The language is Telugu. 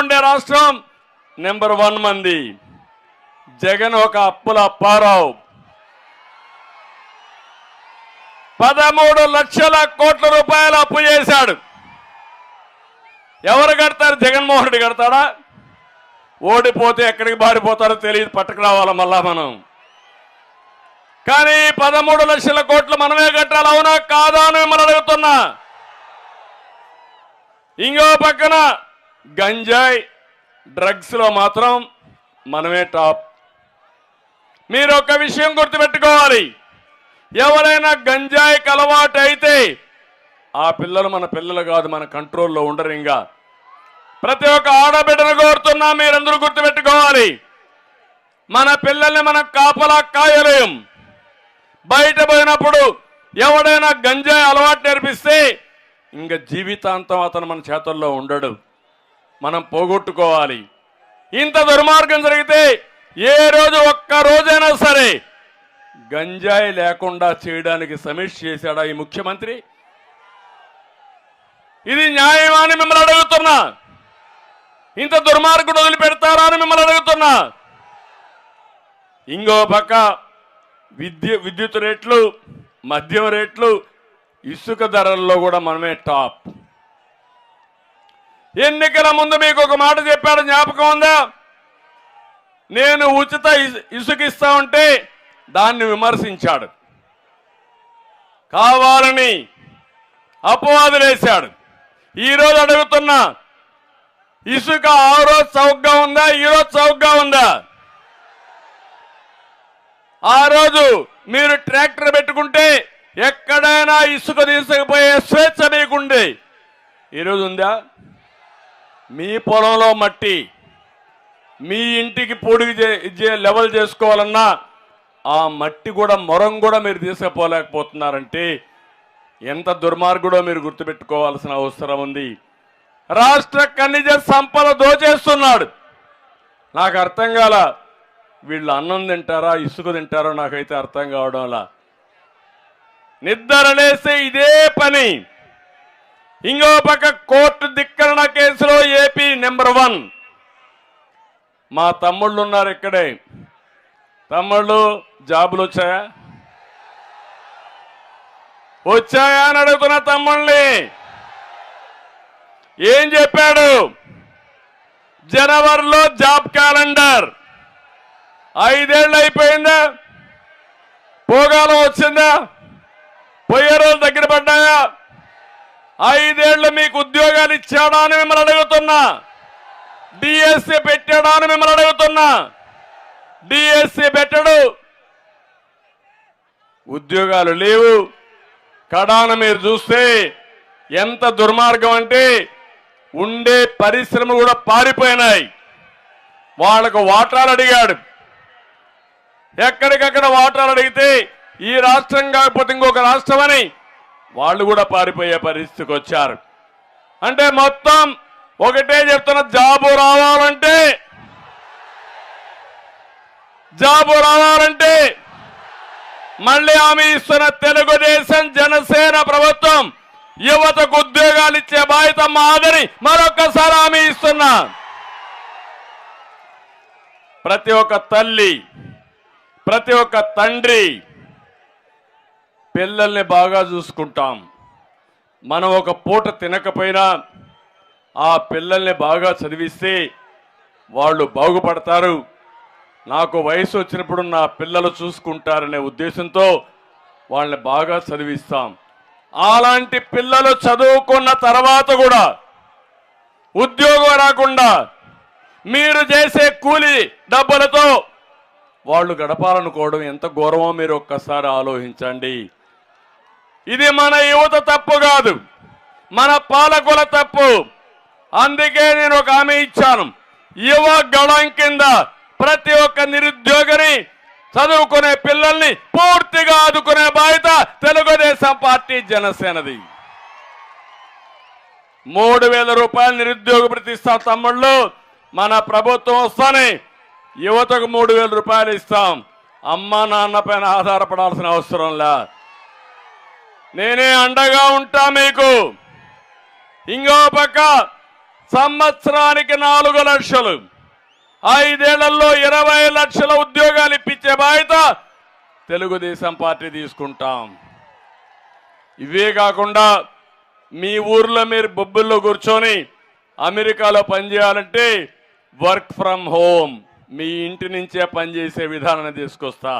ఉండే రాష్ట్రం నెంబర్ 1 మంది. జగన్ ఒక అప్పుల అప్పారావు. 13 లక్షల కోట్ల రూపాయలు అప్పు చేశాడు. ఎవరు కడతారు? జగన్మోహన్ రెడ్డి కడతాడా? ఓడిపోతే ఎక్కడికి బారిపోతారో తెలియదు, పట్టుకు రావాలా మళ్ళా మనం. కానీ 13 లక్షల కోట్లు మనమే కట్టాలి, అవునా కాదా అని మిమ్మల్ని అడుగుతున్నా. ఇంకో పక్కన గంజాయి డ్రగ్స్ లో మాత్రం మనమే టాప్. మీరు ఒక విషయం గుర్తుపెట్టుకోవాలి, ఎవరైనా గంజాయికి అలవాటు అయితే ఆ పిల్లలు మన పిల్లలు కాదు, మన కంట్రోల్లో ఉండరు. ఇంకా ప్రతి ఒక్క ఆడబిడ్డను కోరుతున్నా, మీరందరూ గుర్తుపెట్టుకోవాలి, మన పిల్లల్ని మనం కాపలా కాయలేం. బయట పోయినప్పుడు ఎవడైనా గంజాయి అలవాటు నేర్పిస్తే ఇంకా జీవితాంతం అతను మన చేతుల్లో ఉండడు, మనం పోగొట్టుకోవాలి. ఇంత దుర్మార్గం జరిగితే ఏ రోజు ఒక్క రోజైనా సరే గంజాయి లేకుండా చేయడానికి సమీక్ష చేశాడా ఈ ముఖ్యమంత్రి? ఇది న్యాయమా అని మిమ్మల్ని అడుగుతున్నా. ఇంత దుర్మార్గుడు వదిలిపెడతారా అని మిమ్మల్ని అడుగుతున్నా. ఇంకో పక్క విద్యుత్ రేట్లు, మద్యం రేట్లు, ఇసుక ధరల్లో కూడా మనమే టాప్. ఎన్నికల ముందు మీకు ఒక మాట చెప్పాడు, జ్ఞాపకం ఉందా? నేను ఉచిత ఇసుక ఇస్తా ఉంటే దాన్ని విమర్శించాడు, కావాలని అపవాదులేశాడు. ఈరోజు అడుగుతున్నా, ఇసుక ఆ రోజు చౌకగా ఉందా, ఈరోజు చౌకగా ఉందా? ఆ రోజు మీరు ట్రాక్టర్ పెట్టుకుంటే ఎక్కడైనా ఇసుక తీసుకుపోయే స్వేచ్ఛ మీకుండే, ఈరోజు ఉందా? మీ పొలంలో మట్టి మీ ఇంటికి పొడిగి లెవెల్ చేసుకోవాలన్నా ఆ మట్టి కూడా మొరం కూడా మీరు తీసుకుపోలేకపోతున్నారంటే ఎంత దుర్మార్గుడో మీరు గుర్తుపెట్టుకోవాల్సిన అవసరం ఉంది. రాష్ట్ర ఖనిజ సంపద దోచేస్తున్నాడు. నాకు అర్థం కాల, వీళ్ళు అన్నం తింటారా ఇసుక తింటారో నాకైతే అర్థం కావడంలా. నిద్రలేస్తే ఇదే పని. ఇంకో పక్క కోర్టు ధిక్కరణ కేసులో ఏపీ నెంబర్ 1. మా తమ్ముళ్ళు ఉన్నారు ఇక్కడే. తమ్ముళ్ళు జాబులు వచ్చాయా అని అడుగుతున్న తమ్ముళ్ళని. ఏం చెప్పాడు? జనవరిలో జాబ్ క్యాలెండర్. 5 ఏళ్ళు అయిపోయిందా? పోగాలం వచ్చిందా? పోయే రోజులు దగ్గర పడ్డాయా? 5 ఏళ్ళు మీకు ఉద్యోగాలు ఇచ్చాడా అని మిమ్మల్ని అడుగుతున్నా. డిఎస్సి పెట్టాడా అని మిమ్మల్ని అడుగుతున్నా. డిఎస్సి పెట్టడు, ఉద్యోగాలు లేవు. కడాన మీరు చూస్తే ఎంత దుర్మార్గం అంటే ఉండే పరిశ్రమలు కూడా పారిపోయినాయి. వాళ్ళకు వాటాలు అడిగాడు, ఎక్కడికక్కడ వాటాలు అడిగితే ఈ రాష్ట్రం కాకపోతే ఇంకొక రాష్ట్రం అని వాళ్ళు కూడా పారిపోయే పరిస్థితికి వచ్చారు. అంటే మొత్తం ఒకటే చెప్తున్న, జాబు రావాలంటే మళ్ళీ హామీ ఇస్తున్న తెలుగుదేశం జనసేన ప్రభుత్వం యువతకు ఉద్యోగాలు ఇచ్చే బాధ్యత మాదని మరొకసారి హామీ ఇస్తున్నా. ప్రతి ఒక్క తల్లి, ప్రతి ఒక్క తండ్రి పిల్లల్ని బాగా చూసుకుంటాం. మనం ఒక పూట తినకపోయినా ఆ పిల్లల్ని బాగా చదివిస్తే వాళ్ళు బాగుపడతారు. నాకు వయసు వచ్చినప్పుడు నా పిల్లలు చూసుకుంటారనే ఉద్దేశంతో వాళ్ళని బాగా చదివిస్తాం. అలాంటి పిల్లలు చదువుకున్న తర్వాత కూడా ఉద్యోగం రాకుండా మీరు చేసే కూలి డబ్బులతో వాళ్ళు గడపాలనుకోవడం ఎంత ఘోరమో మీరు ఒక్కసారి ఆలోచించండి. ఇది మన యువత తప్పు కాదు, మన పాలకుల తప్పు. అందుకే నేను ఒక హామీ ఇచ్చాను, యువ గళం కింద ప్రతి ఒక్క నిరుద్యోగిని, చదువుకునే పిల్లల్ని పూర్తిగా ఆదుకునే బాధ్యత తెలుగుదేశం పార్టీ జనసేనది. 3000 రూపాయలు నిరుద్యోగ భృతి ఇస్తాం తమ్ముళ్ళు. మన ప్రభుత్వం వస్తానే యువతకు 3000 రూపాయలు ఇస్తాం. అమ్మ నాన్న పైన ఆధారపడాల్సిన అవసరంలా, నేనే అండగా ఉంటా మీకు. ఇంకో పక్క సంవత్సరానికి 4 లక్షలు, 5 ఏళ్లలో 20 లక్షల ఉద్యోగాలు ఇప్పించే బాధ్యత తెలుగుదేశం పార్టీ తీసుకుంటాం. ఇవే కాకుండా మీ ఊర్లో మీరు బొబ్బుల్లో కూర్చొని అమెరికాలో పనిచేయాలంటే వర్క్ ఫ్రమ్ హోమ్, మీ ఇంటి నుంచే పనిచేసే విధానాన్ని తీసుకొస్తా.